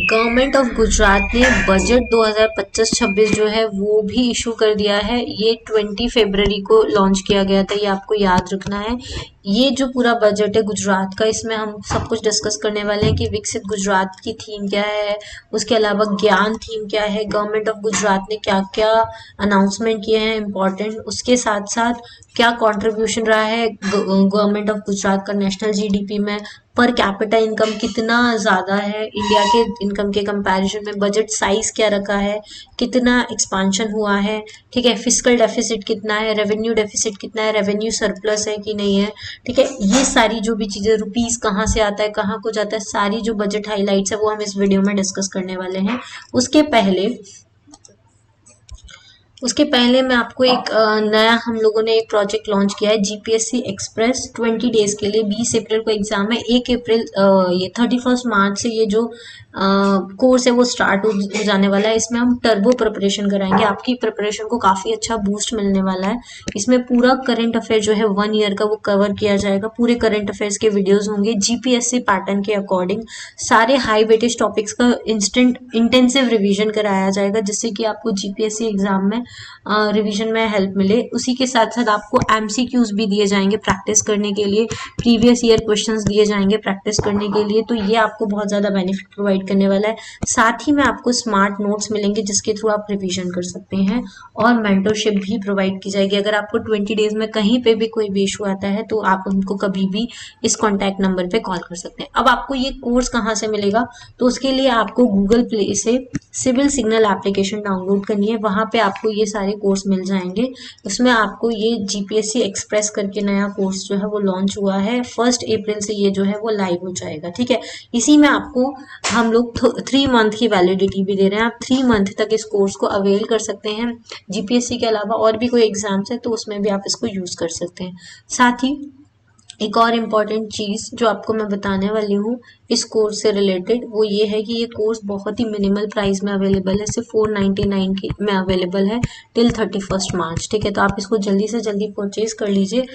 Government of Gujarat ने budget 2025-26 जो है वो भी इशू कर दिया है। ये 20 फरवरी को लॉन्च किया गया था, ये आपको याद रखना है। ये जो पूरा बजट है गुजरात का, इसमें हम सब कुछ डिस्कस करने वाले हैं कि विकसित गुजरात की थीम क्या है, उसके अलावा ज्ञान थीम क्या है, गवर्नमेंट ऑफ गुजरात ने क्या क्या अनाउंसमेंट किए हैं इम्पोर्टेंट, उसके साथ साथ क्या कंट्रीब्यूशन रहा है गवर्नमेंट ऑफ गुजरात का नेशनल जीडीपी में, पर कैपिटा इनकम कितना ज़्यादा है इंडिया के इनकम के कंपैरिजन में, बजट साइज क्या रखा है, कितना एक्सपांशन हुआ है, ठीक है, फिस्कल डेफिसिट कितना है, रेवेन्यू डेफिसिट कितना है, रेवेन्यू सरप्लस है कि नहीं है, ठीक है, ये सारी जो भी चीज़ें, रुपीस कहाँ से आता है, कहाँ को जाता है, सारी जो बजट हाईलाइट्स है वो हम इस वीडियो में डिस्कस करने वाले हैं। उसके पहले मैं आपको एक नया हम लोगों ने एक प्रोजेक्ट लॉन्च किया है, जीपीएससी एक्सप्रेस 20 डेज के लिए। 20 अप्रैल को एग्जाम है, 1 अप्रैल ये 31 मार्च से ये जो कोर्स है वो स्टार्ट हो जाने वाला है। इसमें हम टर्बो प्रिपरेशन कराएंगे, आपकी प्रिपरेशन को काफ़ी अच्छा बूस्ट मिलने वाला है। इसमें पूरा करंट अफेयर जो है 1 ईयर का वो कवर किया जाएगा, पूरे करंट अफेयर्स के वीडियोस होंगे जीपीएससी पैटर्न के अकॉर्डिंग। सारे हाई वेटेज टॉपिक्स का इंटेंसिव रिवीजन कराया जाएगा, जिससे कि आपको जीपीएससी एग्जाम में रिवीजन में हेल्प मिले। उसी के साथ साथ आपको एमसीक्यूज भी दिए जाएंगे प्रैक्टिस करने के लिए, प्रीवियस ईयर क्वेश्चंस दिए जाएंगे प्रैक्टिस करने के लिए, तो ये आपको बहुत ज़्यादा बेनिफिट प्रोवाइड करने वाला है। साथ ही में आपको स्मार्ट नोट्स मिलेंगे जिसके थ्रू आप रिवीजन कर सकते हैं, और मेंटरशिप भी प्रोवाइड की जाएगी। अगर आपको 20 डेज में कहीं पे भी कोई भी इशू आता है तो आप उनको कभी भी इस कॉन्टैक्ट नंबर पे कॉल कर सकते हैं। अब आपको ये कोर्स कहाँ से मिलेगा, तो उसके लिए आपको गूगल प्ले से सिविल सिग्नल एप्लीकेशन डाउनलोड करनी है, वहाँ पे आपको ये सारे कोर्स मिल जाएंगे। उसमें आपको ये जीपीएससी एक्सप्रेस करके नया कोर्स जो है वो लॉन्च हुआ है, 1 अप्रैल से ये जो है वो लाइव हो जाएगा, ठीक है। इसी में आपको हम लोग 3 मंथ की वैलिडिटी भी दे रहे हैं, आप 3 मंथ तक इस कोर्स को अवेल कर सकते हैं। जीपीएससी के अलावा और भी कोई एग्जाम्स है तो उसमें भी आप इसको यूज कर सकते हैं। साथ ही एक और इम्पॉर्टेंट चीज़ जो आपको मैं बताने वाली हूँ इस कोर्स से रिलेटेड, वो ये है कि ये कोर्स बहुत ही मिनिमल प्राइस में अवेलेबल है, सिर्फ 499 की में अवेलेबल है टिल 31 मार्च, ठीक है। तो आप इसको जल्दी से जल्दी परचेज कर लीजिए,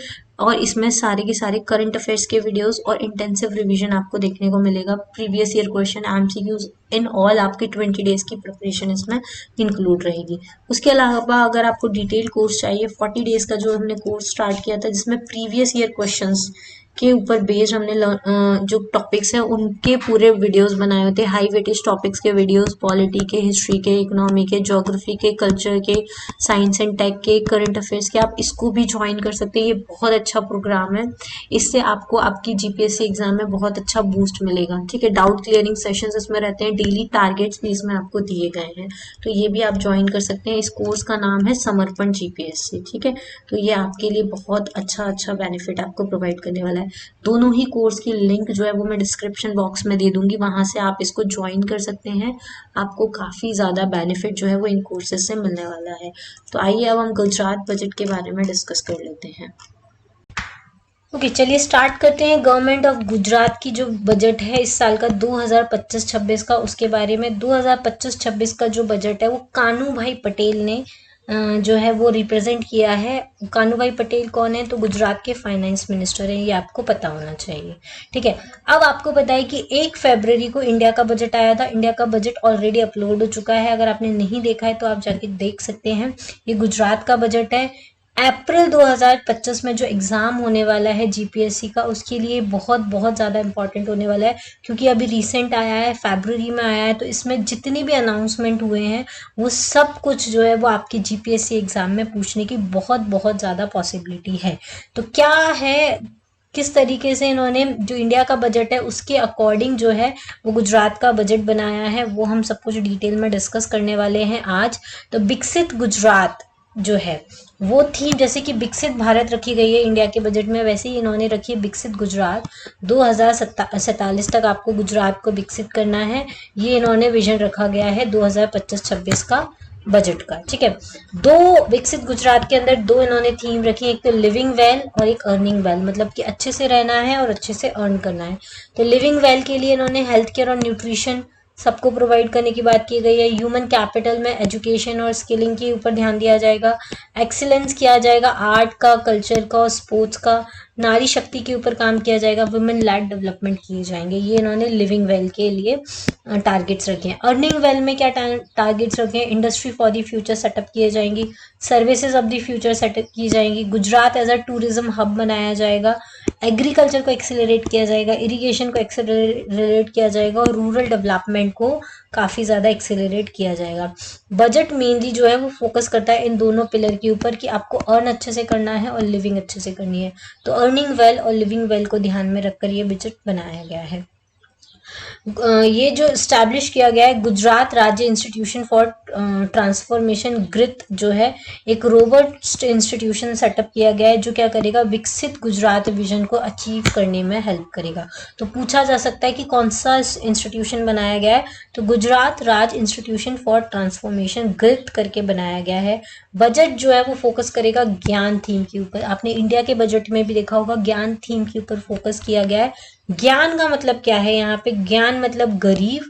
और इसमें सारे के सारे करंट अफेयर्स के वीडियोस और इंटेंसिव रिवीजन आपको देखने को मिलेगा। Previous year question, MCQs in all, आपकी 20 डेज की प्रिपरेशन इसमें इंक्लूड रहेगी। उसके अलावा अगर आपको डिटेल कोर्स चाहिए, 40 डेज का जो हमने कोर्स स्टार्ट किया था जिसमें प्रीवियस ईयर क्वेश्चंस के ऊपर बेस्ड हमने जो टॉपिक्स हैं उनके पूरे वीडियोस बनाए होते हैं, हाई वेटेज टॉपिक्स के वीडियोस, पॉलिटी के, हिस्ट्री के, इकोनॉमी के, ज्योग्राफी के, कल्चर के, साइंस एंड टेक के, करंट अफेयर्स के, आप इसको भी ज्वाइन कर सकते हैं। ये बहुत अच्छा प्रोग्राम है, इससे आपको आपकी जीपीएससी एग्जाम में बहुत अच्छा बूस्ट मिलेगा, ठीक है। डाउट क्लियरिंग सेशंस इसमें रहते हैं, डेली टारगेट्स भी इसमें आपको दिए गए हैं, तो ये भी आप ज्वाइन कर सकते हैं। इस कोर्स का नाम है समर्पण जीपीएससी, ठीक है। तो ये आपके लिए बहुत अच्छा बेनिफिट आपको प्रोवाइड करने वाला है। दोनों ही कोर्स की लिंक जो है वो मैं डिस्क्रिप्शन बॉक्स में दे दूंगी, वहां से आप इसको ज्वाइन कर सकते हैं। आपको काफ़ी ज़्यादा बेनिफिट जो है वो इन कोर्सेज से मिलने वाला है। तो आइए अब हम गुजरात बजट के बारे में डिस्कस कर लेते हैं। ओके, चलिए स्टार्ट करते हैं गवर्नमेंट ऑफ गुजरात की जो बजट है इस साल का 2025-26 का, उसके बारे में। 2025-26 का जो बजट है वो कानू भाई पटेल ने जो है वो रिप्रेजेंट किया है। कानू भाई पटेल कौन है, तो गुजरात के फाइनेंस मिनिस्टर हैं, ये आपको पता होना चाहिए, ठीक है। अब आपको पता है कि 1 फरवरी को इंडिया का बजट आया था। इंडिया का बजट ऑलरेडी अपलोड हो चुका है, अगर आपने नहीं देखा है तो आप जाके देख सकते हैं। ये गुजरात का बजट है। अप्रैल 2025 में जो एग्ज़ाम होने वाला है जीपीएससी का, उसके लिए बहुत ज़्यादा इंपॉर्टेंट होने वाला है, क्योंकि अभी रिसेंट आया है, फरवरी में आया है, तो इसमें जितने भी अनाउंसमेंट हुए हैं वो सब कुछ जो है वो आपकी जीपीएससी एग्ज़ाम में पूछने की बहुत ज़्यादा पॉसिबिलिटी है। तो क्या है, किस तरीके से इन्होंने जो इंडिया का बजट है उसके अकॉर्डिंग जो है वो गुजरात का बजट बनाया है, वो हम सब कुछ डिटेल में डिस्कस करने वाले हैं आज। तो विकसित गुजरात जो है वो थीम, जैसे कि विकसित भारत रखी गई है इंडिया के बजट में, वैसे ही इन्होंने रखी है विकसित गुजरात। 2047 तक आपको गुजरात को विकसित करना है, ये इन्होंने विजन रखा गया है 2025-26 का बजट का, ठीक है। दो विकसित गुजरात के अंदर दो इन्होंने थीम रखी है, एक तो लिविंग वेल और एक अर्निंग वेल, मतलब कि अच्छे से रहना है और अच्छे से अर्न करना है। तो लिविंग वेल के लिए इन्होंने हेल्थ केयर और न्यूट्रिशन सबको प्रोवाइड करने की बात की गई है। ह्यूमन कैपिटल में एजुकेशन और स्किलिंग के ऊपर ध्यान दिया जाएगा। एक्सीलेंस किया जाएगा आर्ट का, कल्चर का और स्पोर्ट्स का। नारी शक्ति के ऊपर काम किया जाएगा, वुमेन लेड डेवलपमेंट किए जाएंगे। ये इन्होंने लिविंग वेल के लिए टारगेट्स रखे हैं। अर्निंग वेल में क्या टारगेट्स रखे हैं, industry for the future setup किए जाएंगी, services of the future setup की जाएंगी, Gujarat as a tourism hub बनाया जाएगा, एग्रीकल्चर को एक्सेलरेट किया जाएगा, इरिगेशन को एक्सेलरेट किया जाएगा और रूरल डेवलपमेंट को काफ़ी ज़्यादा एक्सेलरेट किया जाएगा। बजट मेनली जो है वो फोकस करता है इन दोनों पिलर के ऊपर कि आपको अर्न अच्छे से करना है और लिविंग अच्छे से करनी है। तो अर्निंग वेल और लिविंग वेल को ध्यान में रखकर ये बजट बनाया गया है। ये जो इस्टेब्लिश किया गया है गुजरात राज्य इंस्टीट्यूशन फॉर ट्रांसफॉर्मेशन ग्रित जो है एक रोबोट इंस्टीट्यूशन सेटअप किया गया है जो क्या करेगा, विकसित गुजरात विजन को अचीव करने में हेल्प करेगा। तो पूछा जा सकता है कि कौन सा इंस्टीट्यूशन बनाया गया है, तो गुजरात राज्य इंस्टीट्यूशन फॉर ट्रांसफॉर्मेशन ग्रित करके बनाया गया है। बजट जो है वो फोकस करेगा ज्ञान थीम के ऊपर। आपने इंडिया के बजट में भी देखा होगा ज्ञान थीम के ऊपर फोकस किया गया है। ज्ञान का मतलब क्या है, यहाँ पे ज्ञान मतलब गरीब,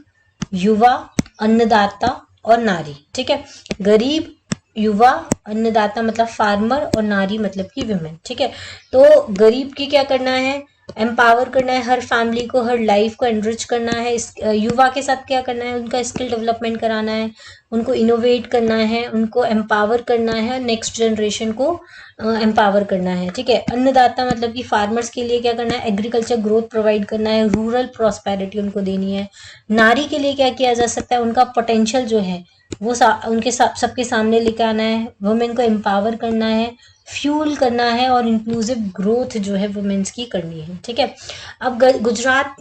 युवा, अन्नदाता और नारी। ठीक है, गरीब, युवा, अन्नदाता मतलब फार्मर और नारी मतलब कि वुमेन। ठीक है, तो गरीब की क्या करना है, एम्पावर करना है, हर फैमिली को, हर लाइफ को एनरिच करना है। युवा के साथ क्या करना है, उनका स्किल डेवलपमेंट कराना है, उनको इनोवेट करना है, उनको एम्पावर करना है, नेक्स्ट जनरेशन को एम्पावर करना है। ठीक है, अन्नदाता मतलब कि फार्मर्स के लिए क्या करना है, एग्रीकल्चर ग्रोथ प्रोवाइड करना है, रूरल प्रॉस्पेरिटी उनको देनी है। नारी के लिए क्या किया जा सकता है, उनका पोटेंशियल जो है वो उनके सबके सामने लेकर आना है, वुमेन को एम्पावर करना है, फ्यूल करना है और इंक्लूसिव ग्रोथ जो है वुमेन्स की करनी है। ठीक है, अब गुजरात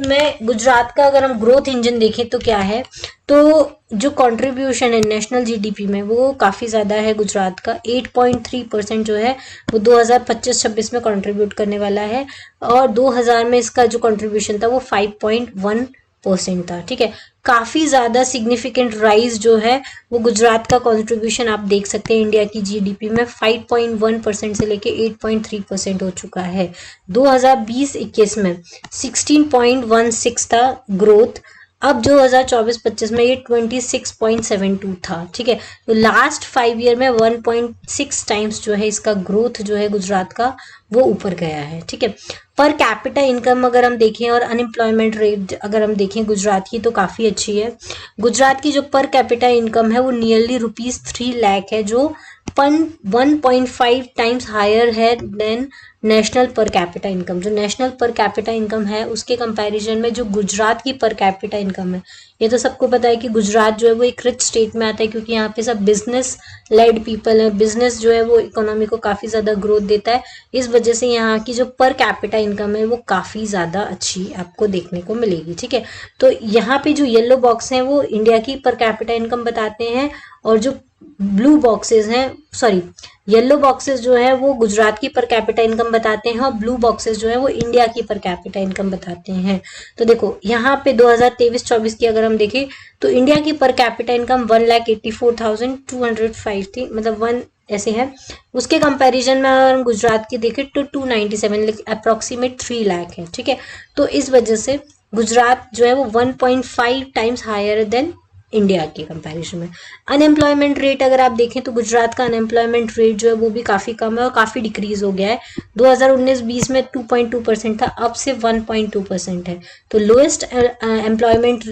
का अगर हम ग्रोथ इंजन देखें तो क्या है, तो जो कंट्रीब्यूशन है नेशनल जीडीपी में वो काफ़ी ज़्यादा है गुजरात का। 8.3% जो है वो 2025-26 में कंट्रीब्यूट करने वाला है और 2000 में इसका जो कंट्रीब्यूशन था वो 5.1% था। ठीक है, काफ़ी ज़्यादा सिग्निफिकेंट राइज जो है वो गुजरात का कंट्रीब्यूशन आप देख सकते हैं इंडिया की जीडीपी में 5.1% से लेके 8.3% हो चुका है। 2020-21 में 16.16 था ग्रोथ, अब 2024-25 में ये 26.72 था। ठीक है, तो लास्ट 5 ईयर में 1.6 टाइम्स जो है इसका ग्रोथ जो है गुजरात का वो ऊपर गया है। ठीक है, पर कैपिटा इनकम अगर हम देखें और अनएम्प्लॉयमेंट रेट अगर हम देखें गुजरात की तो काफ़ी अच्छी है। गुजरात की जो पर कैपिटा इनकम है वो नियरली ₹3 लाख है, जो 1.5 टाइम्स हायर है than national per capita income. जो नेशनल पर कैपिटा इनकम है उसके कंपैरिजन में जो गुजरात की पर कैपिटा इनकम है, ये तो सबको पता है कि गुजरात जो है वो एक रिच स्टेट में आता है क्योंकि यहाँ पे सब बिजनेस लेड पीपल है। बिजनेस जो है वो इकोनॉमी को काफ़ी ज़्यादा ग्रोथ देता है, इस वजह से यहाँ की जो पर कैपिटा इनकम है वो काफ़ी ज़्यादा अच्छी आपको देखने को मिलेगी। ठीक है, तो यहाँ पे जो येलो बॉक्स हैं वो इंडिया की पर कैपिटा इनकम बताते हैं और जो ब्लू बॉक्सेस हैं, सॉरी येलो बॉक्सेस जो है वो गुजरात की पर कैपिटा इनकम बताते हैं और ब्लू बॉक्सेस जो है वो इंडिया की पर कैपिटा इनकम बताते हैं। तो देखो यहाँ पे 2023-24 की अगर हम देखें तो इंडिया की पर कैपिटा इनकम 1,84,205 थी, मतलब 1 ऐसे है। उसके कंपैरिजन में अगर हम गुजरात की देखें तो 297 अप्रॉक्सीमेट 3 लाख है। ठीक है, तो इस वजह से गुजरात जो है वो 1.5 टाइम्स हायर देन इंडिया के कंपैरिजन में। अनएम्प्लॉयमेंट रेट अगर आप देखें तो गुजरात का अनएम्प्लॉयमेंट रेट जो है वो भी काफ़ी कम है और काफ़ी डिक्रीज हो गया है। 2019-20 में 2.2% था, अब से 1.2% है। तो लोएस्ट एम्प्लॉयमेंट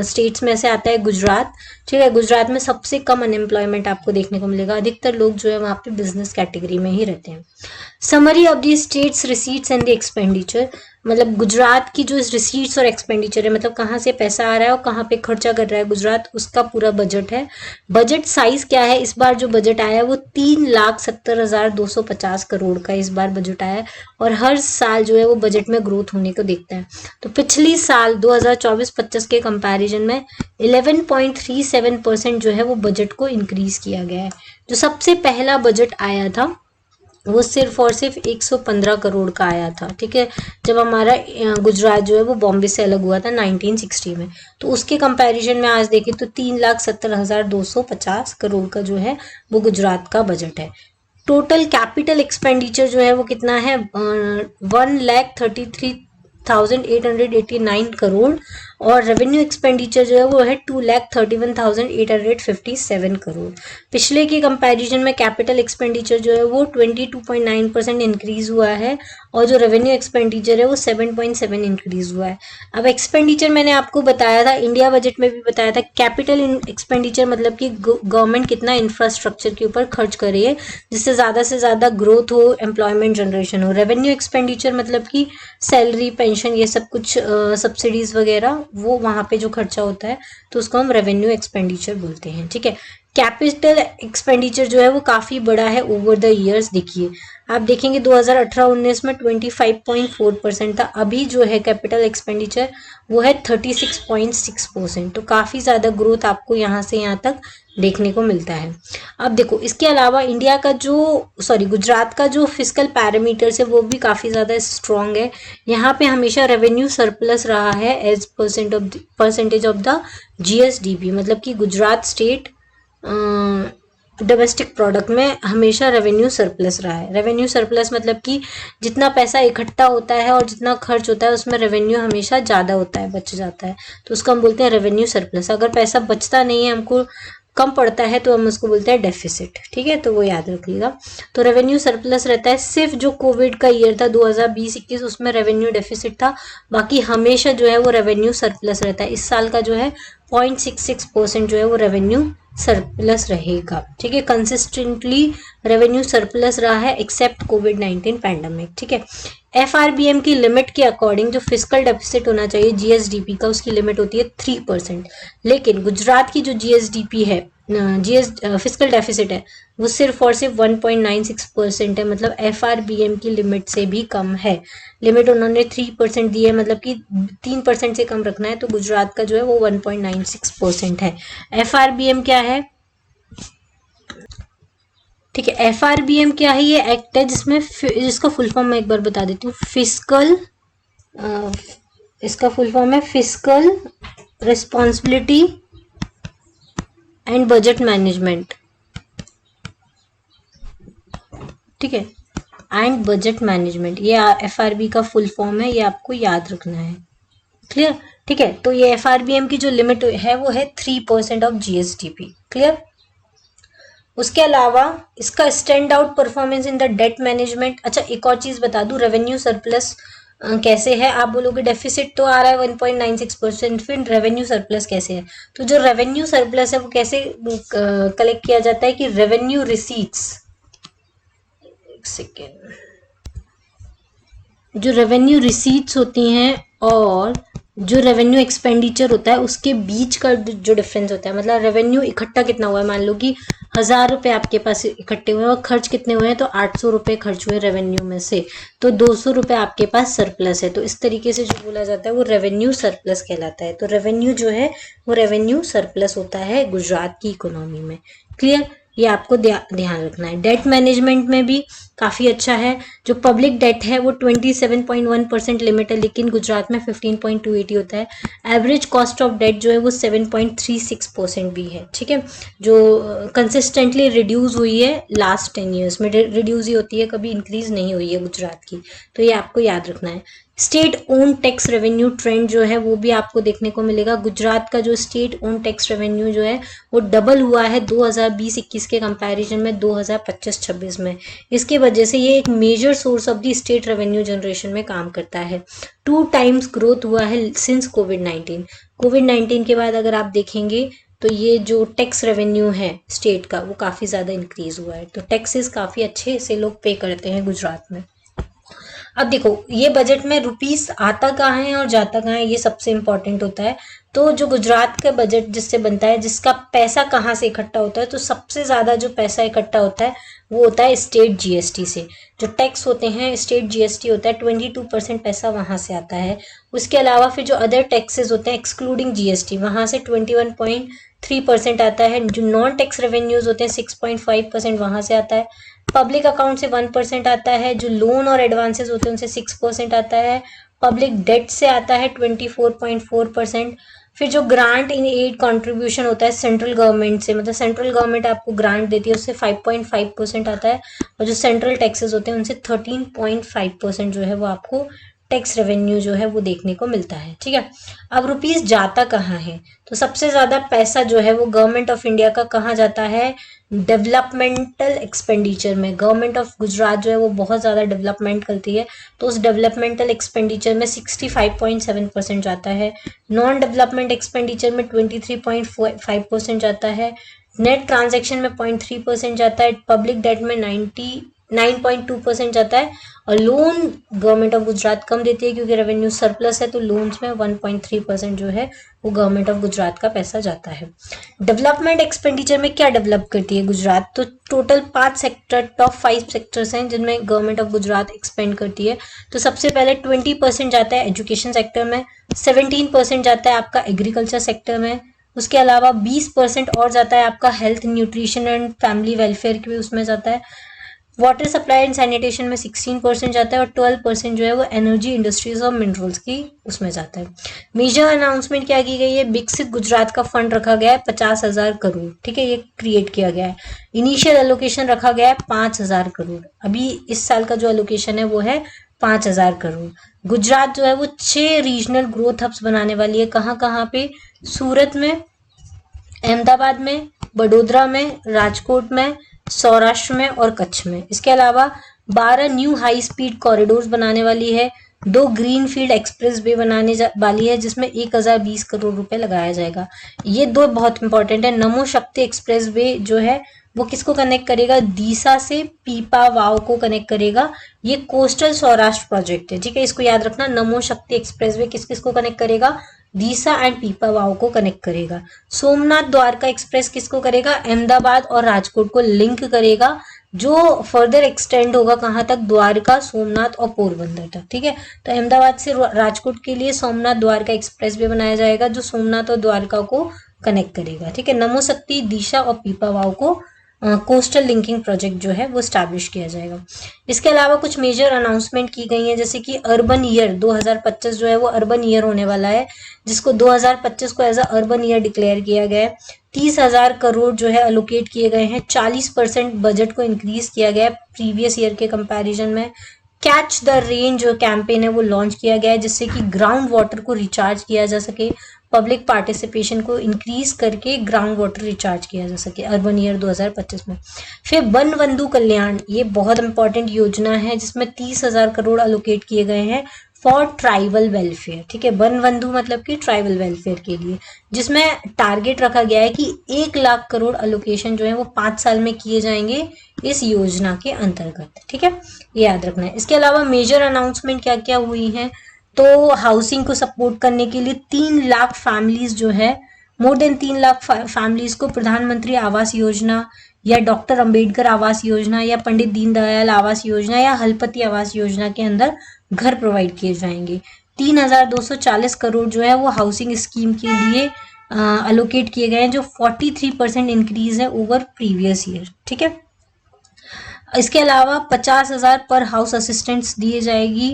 स्टेट्स में से आता है गुजरात। ठीक है, गुजरात में सबसे कम अनएम्प्लॉयमेंट आपको देखने को मिलेगा, अधिकतर लोग जो है वहाँ पे बिजनेस कैटेगरी में ही रहते हैं। Summary of the states receipts and the expenditure, मतलब गुजरात की जो रिसीट्स और एक्सपेंडिचर है, मतलब कहाँ से पैसा आ रहा है और कहाँ पे खर्चा कर रहा है गुजरात, उसका पूरा बजट है। बजट साइज क्या है, इस बार जो बजट आया है वो 3,70,250 करोड़ का इस बार बजट आया है और हर साल जो है वो बजट में ग्रोथ होने को देखता है। तो पिछली साल 2024-25 के कंपैरिजन में 11.37% जो है वो बजट को इंक्रीज किया गया है। जो सबसे पहला बजट आया था वो सिर्फ और सिर्फ 115 करोड़ का आया था। ठीक है, जब हमारा गुजरात जो है वो बॉम्बे से अलग हुआ था 1960 में, तो उसके कंपैरिजन में आज देखें तो 3,70,250 करोड़ का जो है वो गुजरात का बजट है। टोटल कैपिटल एक्सपेंडिचर जो है वो कितना है, 1,33,889 करोड़ और रेवेन्यू एक्सपेंडिचर जो है वो है 2,31,857 करोड़। पिछले के कंपैरिजन में कैपिटल एक्सपेंडिचर जो है वो 22.9% इंक्रीज हुआ है और जो रेवेन्यू एक्सपेंडिचर है वो 7.7 इंक्रीज हुआ है। अब एक्सपेंडिचर मैंने आपको बताया था, इंडिया बजट में भी बताया था, कैपिटल एक्सपेंडिचर मतलब कि गवर्नमेंट कितना इंफ्रास्ट्रक्चर के ऊपर खर्च कर रही है जिससे से ज़्यादा ग्रोथ हो, एम्प्लॉयमेंट जनरेशन हो। रेवेन्यू एक्सपेंडिचर मतलब कि सैलरी, पेंशन, ये सब कुछ सब्सिडीज वगैरह, वो वहाँ पे जो खर्चा होता है तो उसको हम रेवेन्यू एक्सपेंडिचर बोलते हैं। ठीक है, कैपिटल एक्सपेंडिचर जो है वो काफ़ी बड़ा है ओवर द ईयर्स। देखिए आप देखेंगे 2018-19 में 25.4% था, अभी जो है कैपिटल एक्सपेंडिचर वो है 36.6%। तो काफ़ी ज़्यादा ग्रोथ आपको यहाँ से यहाँ तक देखने को मिलता है। अब देखो इसके अलावा इंडिया का गुजरात का जो फिस्कल पैरामीटर्स है वो भी काफ़ी ज़्यादा स्ट्रॉन्ग है। यहाँ पे हमेशा रेवेन्यू सरप्लस रहा है as percentage of the GSDP, मतलब कि गुजरात स्टेट डोमेस्टिक प्रोडक्ट में हमेशा रेवेन्यू सरप्लस रहा है। रेवेन्यू सरप्लस मतलब कि जितना पैसा इकट्ठा होता है और जितना खर्च होता है उसमें रेवेन्यू हमेशा ज़्यादा होता है, बच जाता है, तो उसको हम बोलते हैं रेवेन्यू सरप्लस। अगर पैसा बचता नहीं है, हमको कम पड़ता है, तो हम उसको बोलते हैं डेफिसिट। ठीक है, तो वो याद रखिएगा। तो रेवेन्यू सरप्लस रहता है, सिर्फ जो कोविड का ईयर था 2020-21 उसमें रेवेन्यू डेफिसिट था, बाकी हमेशा जो है वो रेवेन्यू सरप्लस रहता है। इस साल का जो है 0.66% जो है वो रेवेन्यू सरप्लस रहेगा। ठीक है, कंसिस्टेंटली रेवेन्यू सरप्लस रहा है एक्सेप्ट कोविड-19 पैंडेमिक। ठीक है, FRBM की लिमिट के अकॉर्डिंग जो फिस्कल डेफिसिट होना चाहिए GSDP का, उसकी लिमिट होती है 3%, लेकिन गुजरात की जो GSDP है, फिस्कल डेफिसिट है, वो सिर्फ और सिर्फ 1.96% है, मतलब FRBM की लिमिट से भी कम है। लिमिट उन्होंने 3% दी है, मतलब कि 3% से कम रखना है, तो गुजरात का जो है वो 1.96% है। FRBM क्या है? ठीक है, FRBM क्या है? ये एक्ट है जिसमें, जिसका फुल फॉर्म मैं एक बार बता देती हूँ, इसका फुल फॉर्म है fiscal responsibility and budget management. ठीक है, एंड बजट मैनेजमेंट, ये FRB का फुल फॉर्म है, ये आपको याद रखना है। क्लियर? ठीक है, तो ये FRBM की जो लिमिट है वो है 3% ऑफ GSDP। क्लियर? उसके अलावा इसका stand out performance in the debt management. अच्छा, एक और चीज बता दूं, रेवेन्यू सरप्लस कैसे है? आप बोलोगे डेफिसिट तो आ रहा है 1.96%, फिर रेवेन्यू सरप्लस कैसे है? तो जो रेवेन्यू सरप्लस है वो कैसे कलेक्ट किया जाता है कि रेवेन्यू रिसीट्स, एक सेकेंड, जो रेवेन्यू रिसीट्स होती हैं और जो रेवेन्यू एक्सपेंडिचर होता है उसके बीच का जो डिफरेंस होता है, मतलब रेवेन्यू इकट्ठा कितना हुआ है, मान लो कि 1000 रुपये आपके पास इकट्ठे हुए हैं और खर्च कितने हुए हैं, तो 800 रुपये खर्च हुए रेवेन्यू में से, तो 200 रुपये आपके पास सरप्लस है। तो इस तरीके से जो बोला जाता है वो रेवेन्यू सरप्लस कहलाता है। तो रेवेन्यू जो है वो रेवेन्यू सरप्लस होता है गुजरात की इकोनॉमी में। क्लियर? ये आपको ध्यान रखना है। डेट मैनेजमेंट में भी काफ़ी अच्छा है। जो पब्लिक डेट है वो 27.1% लिमिट है, लेकिन गुजरात में 15.280 होता है। एवरेज कॉस्ट ऑफ डेट जो है वो 7.36% भी है। ठीक है, जो कंसिस्टेंटली रिड्यूस हुई है लास्ट 10 ईयर्स में, रिड्यूस ही होती है, कभी इंक्रीज नहीं हुई है गुजरात की, तो ये आपको याद रखना है। State own tax revenue trend जो है वो भी आपको देखने को मिलेगा। गुजरात का जो स्टेट ओन टैक्स रेवेन्यू जो है वो डबल हुआ है 2020-21 के कंपैरिजन में 2025-26 में। इसके वजह से ये एक major source of the state revenue generation में काम करता है। 2 टाइम्स ग्रोथ हुआ है सिंस कोविड-19। कोविड-19 के बाद अगर आप देखेंगे तो ये जो टैक्स रेवेन्यू है स्टेट का वो काफ़ी ज़्यादा इंक्रीज हुआ है। तो टैक्सेस काफ़ी अच्छे से लोग पे करते हैं गुजरात में। अब देखो ये बजट में रुपीस आता कहाँ है और जाता कहाँ है, ये सबसे इंपॉर्टेंट होता है। तो जो गुजरात का बजट जिससे बनता है, जिसका पैसा कहाँ से इकट्ठा होता है, तो सबसे ज़्यादा जो पैसा इकट्ठा होता है वो होता है स्टेट GST से। जो टैक्स होते हैं स्टेट GST होता है, 22% पैसा वहाँ से आता है। उसके अलावा फिर जो अदर टैक्सेस होते हैं एक्सक्लूडिंग GST, वहाँ से 21.3% आता है। जो नॉन टैक्स रेवेन्यूज होते हैं 6.5% वहाँ से आता है। पब्लिक अकाउंट से 1% आता है। जो लोन और एडवांसेस होते हैं उनसे 6% आता है। पब्लिक डेट से आता है 24.4%। फिर जो ग्रांट इन एड कंट्रीब्यूशन होता है सेंट्रल गवर्नमेंट से, मतलब सेंट्रल गवर्नमेंट आपको ग्रांट देती है, उससे 5.5% आता है। और जो सेंट्रल टैक्सेस होते हैं उनसे 13.5% जो है वो आपको टैक्स रेवेन्यू जो है वो देखने को मिलता है। ठीक है, अब रुपीस जाता कहाँ है, तो सबसे ज्यादा पैसा जो है वो गवर्नमेंट ऑफ इंडिया का कहाँ जाता है, डेवलपमेंटल एक्सपेंडिचर में। गवर्नमेंट ऑफ गुजरात जो है वो बहुत ज्यादा डेवलपमेंट करती है, तो उस डेवलपमेंटल एक्सपेंडिचर में 65.7% जाता है। नॉन डेवलपमेंट एक्सपेंडिचर में 23.5% जाता है। नेट ट्रांजैक्शन में 0.3% जाता है। पब्लिक डेट में 9.2% जाता है। और लोन गवर्नमेंट ऑफ गुजरात कम देती है क्योंकि रेवेन्यू सरप्लस है, तो लोन्स में 1.3% जो है वो गवर्नमेंट ऑफ गुजरात का पैसा जाता है। डेवलपमेंट एक्सपेंडिचर में क्या डेवलप करती है गुजरात, तो टोटल 5 सेक्टर, टॉप 5 सेक्टर्स हैं जिनमें गवर्नमेंट ऑफ गुजरात एक्सपेंड करती है। तो सबसे पहले 20% जाता है एजुकेशन सेक्टर में, 17% जाता है आपका एग्रीकल्चर सेक्टर में, उसके अलावा 20% और जाता है आपका health, nutrition and family welfare के भी उसमें जाता है। वाटर सप्लाई एंड सैनिटेशन में 16% जाता है और 12% जो है वो एनर्जी, इंडस्ट्रीज और मिनरल्स की उसमें जाता है। मेजर अनाउंसमेंट क्या की गई है, विकसित गुजरात का फंड रखा गया है 50,000 करोड़। ठीक है, ये क्रिएट किया गया है। इनिशियल एलोकेशन रखा गया है 5,000 करोड़। अभी इस साल का जो एलोकेशन है वो है 5,000 करोड़। गुजरात जो है वो 6 रीजनल ग्रोथ हब्स बनाने वाली है। कहाँ कहाँ पे, सूरत में, अहमदाबाद में, बड़ोदरा में, राजकोट में, सौराष्ट्र में और कच्छ में। इसके अलावा 12 न्यू हाई स्पीड कॉरिडोर्स बनाने वाली है। 2 ग्रीन फील्ड एक्सप्रेस वे बनाने वाली है जिसमें 1020 करोड़ रुपए लगाया जाएगा। ये 2 बहुत इंपॉर्टेंट है। नमो शक्ति एक्सप्रेस वे जो है वो किसको कनेक्ट करेगा, दीसा से पीपा वाव को कनेक्ट करेगा। ये कोस्टल सौराष्ट्र प्रोजेक्ट है। ठीक है, इसको याद रखना। नमो शक्ति एक्सप्रेस वे किस किस को कनेक्ट करेगा, दीसा एंड पीपा वाव को कनेक्ट करेगा। सोमनाथ द्वारका एक्सप्रेस किसको करेगा, अहमदाबाद और राजकोट को लिंक करेगा, जो फर्दर एक्सटेंड होगा कहाँ तक, द्वारका, सोमनाथ और पोरबंदर तक। ठीक है, तो अहमदाबाद से राजकोट के लिए सोमनाथ द्वारका एक्सप्रेस वे बनाया जाएगा जो सोमनाथ और द्वारका को कनेक्ट करेगा। ठीक है, नमो शक्ति, दिशा और पीपा वाव को कोस्टल लिंकिंग प्रोजेक्ट जो है वो स्टैब्लिश किया जाएगा। इसके अलावा कुछ मेजर अनाउंसमेंट की गई हैं, जैसे कि अर्बन ईयर 2025 जो है वो अर्बन ईयर होने वाला है, जिसको 2025 को as a urban year declare किया गया है। 30,000 करोड़ जो है अलोकेट किए गए हैं। 40% बजट को इंक्रीज किया गया है प्रीवियस ईयर के कंपैरिजन में। कैच द रेन जो कैंपेन है वो लॉन्च किया गया है जिससे कि ग्राउंड वाटर को रिचार्ज किया जा सके, पब्लिक पार्टिसिपेशन को इंक्रीज करके ग्राउंड वाटर रिचार्ज किया जा सके अर्बन ईयर 2025 में। फिर वन बंधु कल्याण, ये बहुत इंपॉर्टेंट योजना है जिसमें 30,000 करोड़ अलोकेट किए गए हैं फॉर ट्राइबल वेलफेयर। ठीक है, वन बंधु मतलब कि ट्राइबल वेलफेयर के लिए, जिसमें टारगेट रखा गया है कि 1 लाख करोड़ अलोकेशन जो है वो 5 साल में किए जाएंगे इस योजना के अंतर्गत। ठीक है, ये याद रखना है। इसके अलावा मेजर अनाउंसमेंट क्या क्या हुई है, तो हाउसिंग को सपोर्ट करने के लिए 3 लाख फैमिलीज जो है, मोर देन 3 लाख फैमिलीज को प्रधानमंत्री आवास योजना या डॉक्टर अंबेडकर आवास योजना या पंडित दीनदयाल आवास योजना या हलपति आवास योजना के अंदर घर प्रोवाइड किए जाएंगे। 3,240 करोड़ जो है वो हाउसिंग स्कीम के लिए अलोकेट किए गए हैं, जो 43% इंक्रीज है ओवर प्रीवियस ईयर। ठीक है, इसके अलावा 50,000 पर हाउस असिस्टेंट्स दिए जाएगी।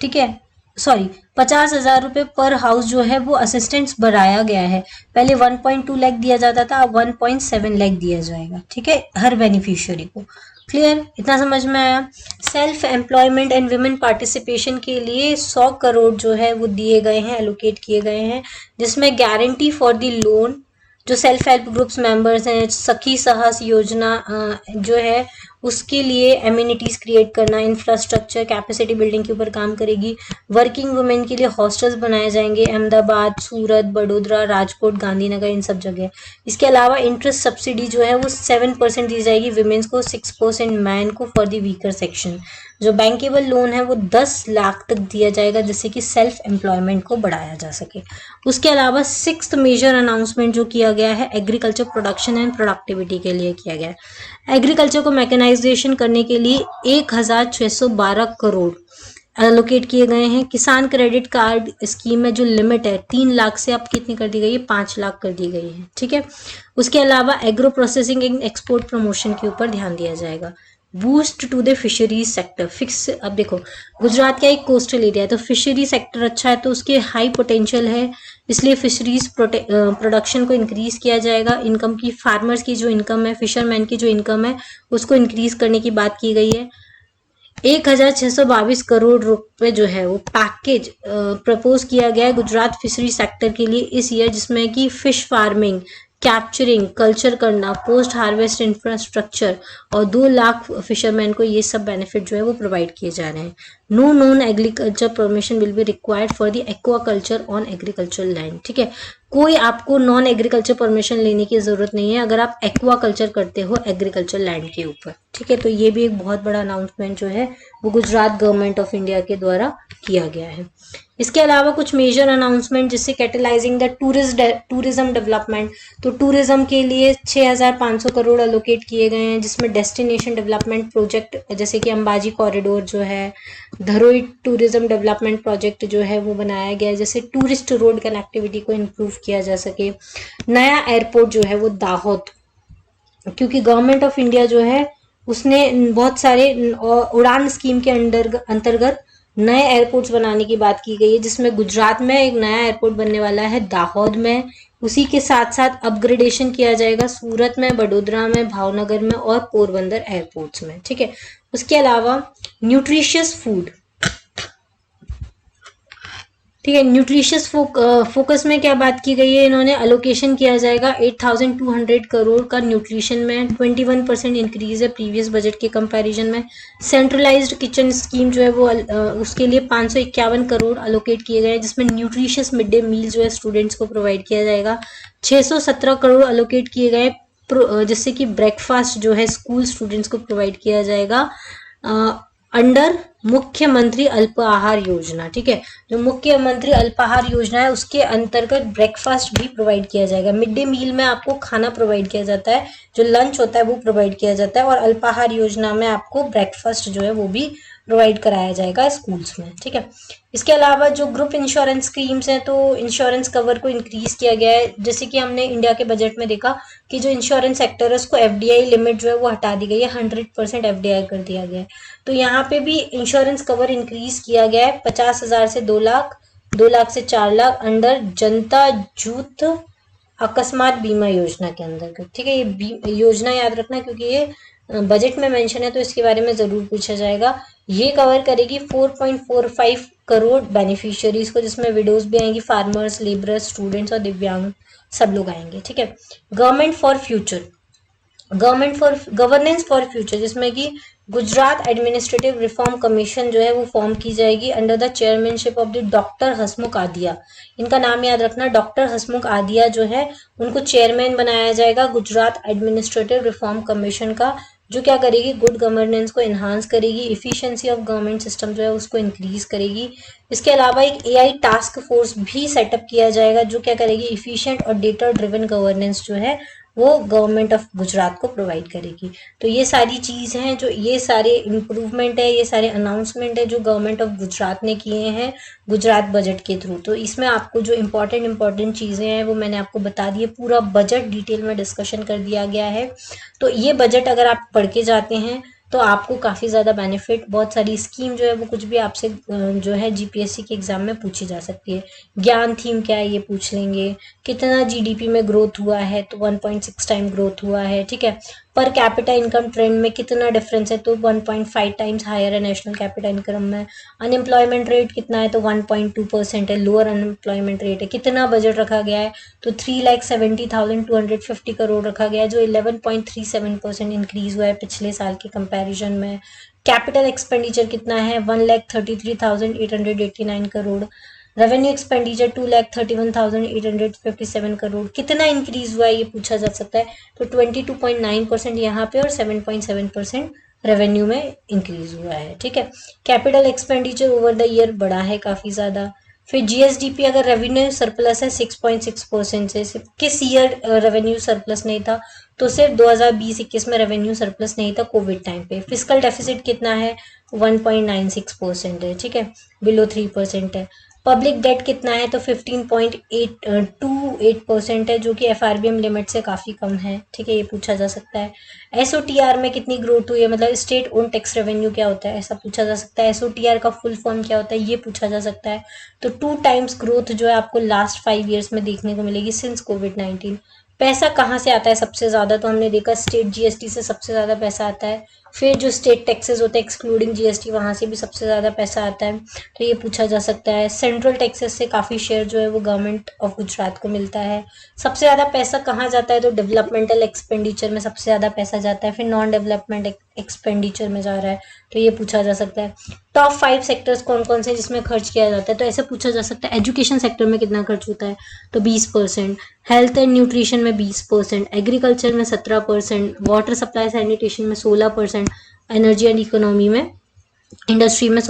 ठीक है, सॉरी 50,000 रुपए पर हाउस जो है वो असिस्टेंट्स बढ़ाया गया है। पहले 1.2 लाख दिया जाता था, अब 1.7 लाख दिया जाएगा। ठीक है, हर बेनिफिशियरी को। क्लियर, इतना समझ में आया। Self employment and women participation के लिए 100 करोड़ जो है वो दिए गए हैं, एलोकेट किए गए हैं, जिसमें गारंटी फॉर द लोन, जो सेल्फ हेल्प ग्रुप्स मेंबर्स हैं, सखी साहस योजना जो है उसके लिए एम्यूनिटीज क्रिएट करना, इंफ्रास्ट्रक्चर कैपेसिटी बिल्डिंग के ऊपर काम करेगी। वर्किंग वुमेन के लिए हॉस्टल्स बनाए जाएंगे अहमदाबाद, सूरत, बड़ोदरा, राजकोट, गांधीनगर, इन सब जगह। इसके अलावा इंटरेस्ट सब्सिडी जो है वो 7% दी जाएगी विमेन्स को, 6% मैन को फॉर द वीकर सेक्शन। जो बैंकेबल लोन है वो 10 लाख तक दिया जाएगा जिससे कि सेल्फ एम्प्लॉयमेंट को बढ़ाया जा सके। उसके अलावा 6th मेजर अनाउंसमेंट जो किया गया है एग्रीकल्चर प्रोडक्शन एंड प्रोडक्टिविटी के लिए किया गया है। एग्रीकल्चर को मैकेनाइजेशन करने के लिए 1,612 करोड़ एलोकेट किए गए हैं। किसान क्रेडिट कार्ड स्कीम में जो लिमिट है 3 लाख से अब कितनी कर दी गई है, 5 लाख कर दी गई है। ठीक है, उसके अलावा agro processing and export promotion के ऊपर ध्यान दिया जाएगा। Boost to the fisheries sector fix, अब देखो गुजरात का एक कोस्टल एरिया है तो फिशरी सेक्टर अच्छा है तो उसके हाई पोटेंशियल है, इसलिए फिशरीज प्रोडक्शन को इंक्रीज किया जाएगा। इनकम की, फार्मर्स की जो इनकम है, फिशरमैन की जो इनकम है उसको इंक्रीज करने की बात की गई है। 1622 करोड़ रुपए जो है वो पैकेज प्रपोज किया गया है गुजरात फिशरी सेक्टर के लिए इस ईयर, जिसमें कि फिश फार्मिंग, कैप्चरिंग, कल्चर करना, पोस्ट हार्वेस्ट इंफ्रास्ट्रक्चर और 2 लाख फिशरमैन को ये सब बेनिफिट जो है वो प्रोवाइड किए जा रहे हैं। No non agriculture permission will be required for the aquaculture on agricultural land. ठीक है, कोई आपको नॉन एग्रीकल्चर परमिशन लेने की जरूरत नहीं है अगर आप एक्वाकल्चर करते हो एग्रीकल्चर लैंड के ऊपर। ठीक है, तो ये भी एक बहुत बड़ा अनाउंसमेंट जो है वो गुजरात गवर्नमेंट ऑफ इंडिया के द्वारा किया गया है। इसके अलावा कुछ मेजर अनाउंसमेंट, जिससे कैटलाइजिंग द टूरिज्म डेवलपमेंट, तो टूरिज्म के लिए 6500 करोड़ अलोकेट किए गए हैं, जिसमें डेस्टिनेशन डेवलपमेंट प्रोजेक्ट जैसे कि अंबाजी कॉरिडोर जो है, धरोई टूरिज्म डेवलपमेंट प्रोजेक्ट जो है वो बनाया गया है, जैसे टूरिस्ट रोड कनेक्टिविटी को इम्प्रूव किया जा सके। नया एयरपोर्ट जो है वो दाहोद, क्योंकि गवर्नमेंट ऑफ इंडिया जो है उसने बहुत सारे उड़ान स्कीम के अंतर्गत नए एयरपोर्ट्स बनाने की बात की गई है, जिसमें गुजरात में एक नया एयरपोर्ट बनने वाला है दाहोद में। उसी के साथ साथ अपग्रेडेशन किया जाएगा सूरत में, बड़ोदरा में, भावनगर में और पोरबंदर एयरपोर्ट्स में। ठीक है, उसके अलावा न्यूट्रिशियस फूड, ठीक है, न्यूट्रिशियस फोकस में क्या बात की गई है, इन्होंने अलोकेशन किया जाएगा 8200 करोड़ का न्यूट्रिशन में, 21% इंक्रीज है प्रीवियस बजट के कंपैरिजन में। सेंट्रलाइज्ड किचन स्कीम जो है वो उसके लिए 551 करोड़ अलोकेट किए गए हैं, जिसमें न्यूट्रिशियस मिड डे मील जो है स्टूडेंट्स को प्रोवाइड किया जाएगा। 617 करोड़ अलोकेट किए गए जिससे कि ब्रेकफास्ट जो है स्कूल स्टूडेंट्स को प्रोवाइड किया जाएगा अंडर मुख्यमंत्री अल्पाहार योजना। ठीक है, जो मुख्यमंत्री अल्पाहार योजना है उसके अंतर्गत ब्रेकफास्ट भी प्रोवाइड किया जाएगा। मिड डे मील में आपको खाना प्रोवाइड किया जाता है, जो लंच होता है वो प्रोवाइड किया जाता है, और अल्पाहार योजना में आपको ब्रेकफास्ट जो है वो भी प्रोवाइड कराया जाएगा स्कूल्स में। ठीक है, इसके अलावा जो ग्रुप इंश्योरेंस स्कीम्स हैं, तो इंश्योरेंस कवर को इंक्रीज किया गया है, जैसे कि हमने इंडिया के बजट में देखा कि जो इंश्योरेंस सेक्टर है उसको एफडीआई लिमिट जो है वो हटा दी गई है, 100% एफडीआई कर दिया गया है। तो यहाँ पे भी इंश्योरेंस कवर इंक्रीज किया गया है 50,000 से 2 लाख, 2 लाख से 4 लाख अंडर जनता जूथ अकस्मात बीमा योजना के अंदर। ठीक है, ये योजना याद रखना क्योंकि ये बजट में मेंशन है तो इसके बारे में जरूर पूछा जाएगा। ये कवर करेगी 4.45 करोड़ बेनिफिशियरीज को, जिसमें विडोज भी आएंगी, फार्मर्स, लेबरर्स, स्टूडेंट्स और दिव्यांग सब लोग आएंगे। ठीक है, government for future, governance for future, जिसमें कि गुजरात एडमिनिस्ट्रेटिव रिफॉर्म कमीशन जो है वो फॉर्म की जाएगी under the chairmanship of the doctor Hasmukh Adhia. इनका नाम याद रखना, डॉक्टर हसमुख आदिया जो है उनको चेयरमैन बनाया जाएगा गुजरात एडमिनिस्ट्रेटिव रिफॉर्म कमीशन का, जो क्या करेगी, गुड गवर्नेंस को इन्हांस करेगी, इफिशिएंसी ऑफ गवर्नमेंट सिस्टम जो है उसको इंक्रीज करेगी। इसके अलावा एक एआई टास्क फोर्स भी सेटअप किया जाएगा, जो क्या करेगी, इफिशिएंट और डेटा ड्रिवन गवर्नेंस जो है वो गवर्नमेंट ऑफ गुजरात को प्रोवाइड करेगी। तो ये सारी चीज हैं, जो ये सारे इम्प्रूवमेंट है, ये सारे अनाउंसमेंट है जो गवर्नमेंट ऑफ गुजरात ने किए हैं गुजरात बजट के थ्रू। तो इसमें आपको जो इम्पोर्टेंट चीजें हैं वो मैंने आपको बता दी है, पूरा बजट डिटेल में डिस्कशन कर दिया गया है। तो ये बजट अगर आप पढ़ के जाते हैं तो आपको काफ़ी ज़्यादा बेनिफिट, बहुत सारी स्कीम जो है वो कुछ भी आपसे जो है जीपीएससी के एग्जाम में पूछी जा सकती है। ज्ञान थीम क्या है ये पूछ लेंगे, कितना जीडीपी में ग्रोथ हुआ है तो 1.6 टाइम ग्रोथ हुआ है। ठीक है, पर कैपिटा इनकम ट्रेंड में कितना डिफरेंस है तो 1.5 टाइम्स हायर है नेशनल कैपिटा इनकम में। अनएम्प्लॉयमेंट रेट कितना है तो 1.2% है, लोअर अनएम्प्लॉयमेंट रेट है। कितना बजट रखा गया है तो 3,70,250 करोड़ रखा गया है, जो 11.37% इंक्रीज हुआ है पिछले साल के कंपैरिजन में। कैपिटल एक्सपेंडिचर कितना है 1,33,889 करोड़। Revenue expenditure 2,31,857 crore. कितना इंक्रीज हुआ है ये पूछा जा सकता है तो 22.9% यहाँ पे और 7.7% रेवेन्यू में इंक्रीज हुआ है। ठीक है, capital expenditure over the year बढ़ा है काफी ज्यादा। फिर जीएसडीपी अगर रेवेन्यू सरप्लस है 6.6% से, किस ईयर रेवेन्यू सरप्लस नहीं था तो सिर्फ 2020-21 में रेवेन्यू सरप्लस नहीं था, कोविड टाइम पे। फिजिकल डेफिसिट कितना है 1.96% है। ठीक है, बिलो 3% है। पब्लिक डेट कितना है तो 15.28% है, जो कि एफआरबीएम लिमिट से काफी कम है। ठीक है, ये पूछा जा सकता है। एसओटीआर में कितनी ग्रोथ हुई है, मतलब स्टेट ओन टैक्स रेवेन्यू क्या होता है ऐसा पूछा जा सकता है। एसओटीआर का फुल फॉर्म क्या होता है ये पूछा जा सकता है। तो 2 टाइम्स ग्रोथ जो है आपको लास्ट 5 ईयर्स में देखने को मिलेगी सिंस कोविड-19। पैसा कहाँ से आता है सबसे ज्यादा, तो हमने देखा स्टेट जीएसटी से सबसे ज्यादा पैसा आता है फिर जो स्टेट टैक्सेस होते हैं एक्सक्लूडिंग जीएसटी, वहां से भी सबसे ज्यादा पैसा आता है, तो ये पूछा जा सकता है। सेंट्रल टैक्सेस से काफी शेयर जो है वो गवर्नमेंट ऑफ गुजरात को मिलता है। सबसे ज्यादा पैसा कहाँ जाता है, तो डेवलपमेंटल एक्सपेंडिचर में सबसे ज्यादा पैसा जाता है, फिर नॉन डेवलपमेंट एक्सपेंडिचर में जा रहा है, तो ये पूछा जा सकता है। टॉप 5 सेक्टर्स कौन कौन से जिसमें खर्च किया जाता है, तो ऐसे पूछा जा सकता है। एजुकेशन सेक्टर में कितना खर्च होता है, तो 20%, हेल्थ एंड न्यूट्रिशन में 20%, एग्रीकल्चर में 17%, वाटर सप्लाई सैनिटेशन में 16%, एनर्जी एंड इकोनॉमी में इंडस्ट्री में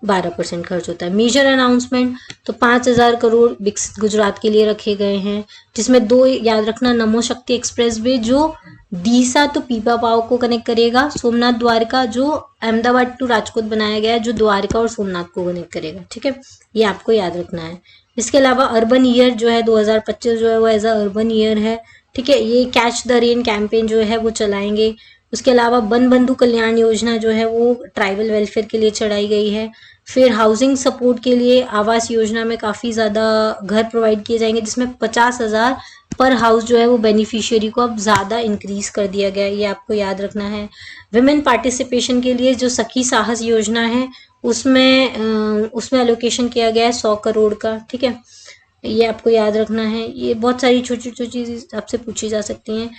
12% खर्च होता है। मेजर अनाउंसमेंट, तो 5,000 करोड़ विकसित गुजरात के लिए रखे गए हैं, जिसमें 2 याद रखना, नमो शक्ति एक्सप्रेस वे जो डीसा तो पीपा पाव को कनेक्ट करेगा, सोमनाथ द्वारका जो अहमदाबाद टू राजकोट बनाया गया है जो द्वारका और सोमनाथ को कनेक्ट करेगा, ठीक है, ये आपको याद रखना है। इसके अलावा अर्बन ईयर जो है 2025 जो है वो एज अ अर्बन ईयर है, ठीक है, ये कैच द रेन कैंपेन जो है वो चलाएंगे। उसके अलावा वन बंधु कल्याण योजना जो है वो ट्राइबल वेलफेयर के लिए चलाई गई है। फिर हाउसिंग सपोर्ट के लिए आवास योजना में काफ़ी ज़्यादा घर प्रोवाइड किए जाएंगे, जिसमें 50,000 पर हाउस जो है वो बेनिफिशियरी को अब ज़्यादा इंक्रीज कर दिया गया है, ये आपको याद रखना है। विमेन पार्टिसिपेशन के लिए जो सखी साहस योजना है उसमें एलोकेशन किया गया है 100 करोड़ का, ठीक है, ये आपको याद रखना है। ये बहुत सारी छोटी छोटी चीज़ आपसे पूछी जा सकती हैं।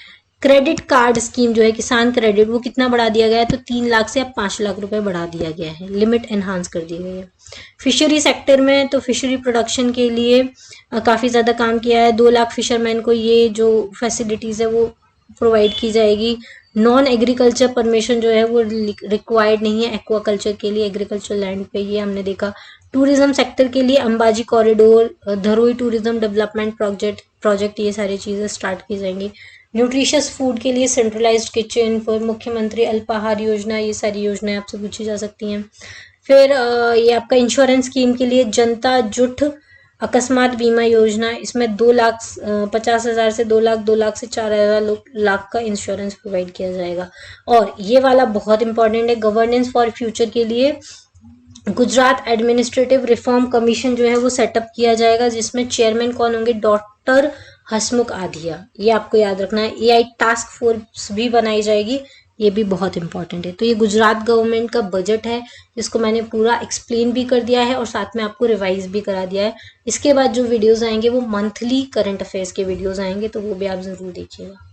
क्रेडिट कार्ड स्कीम जो है किसान क्रेडिट, वो कितना बढ़ा दिया गया है, तो 3 लाख से अब 5 लाख रुपए बढ़ा दिया गया है, लिमिट एनहांस कर दी गई है। फिशरी सेक्टर में तो फिशरी प्रोडक्शन के लिए काफ़ी ज़्यादा काम किया है, 2 लाख फिशरमैन को ये जो फैसिलिटीज़ है वो प्रोवाइड की जाएगी। नॉन एग्रीकल्चर परमिशन जो है वो रिक्वायर्ड नहीं है एक्वाकल्चर के लिए, एग्रीकल्चर लैंड पे, ये हमने देखा। टूरिज्म सेक्टर के लिए Ambaji corridor, Dharoi tourism development project ये सारी चीज़ें स्टार्ट की जाएंगी। न्यूट्रिशियस फूड के लिए सेंट्रलाइज्ड किचन, फिर मुख्यमंत्री अल्पाहार योजना, ये सारी योजनाएं आपसे पूछी जा सकती हैं। फिर ये आपका इंश्योरेंस स्कीम के लिए जनता जुट अकस्मात बीमा योजना, इसमें 2,50,000 से 2 लाख, 2 लाख से 4,000 लाख का इंश्योरेंस प्रोवाइड किया जाएगा। और ये वाला बहुत इंपॉर्टेंट है, गवर्नेंस फॉर फ्यूचर के लिए गुजरात एडमिनिस्ट्रेटिव रिफॉर्म कमीशन जो है वो सेटअप किया जाएगा, जिसमें चेयरमैन कौन होंगे, डॉक्टर हसमुख आधिया, ये आपको याद रखना है। एआई टास्क फोर्स भी बनाई जाएगी, ये भी बहुत इंपॉर्टेंट है। तो ये गुजरात गवर्नमेंट का बजट है जिसको मैंने पूरा एक्सप्लेन भी कर दिया है और साथ में आपको रिवाइज भी करा दिया है। इसके बाद जो वीडियोस आएंगे वो मंथली करंट अफेयर्स के वीडियोस आएंगे, तो वो भी आप जरूर देखिएगा।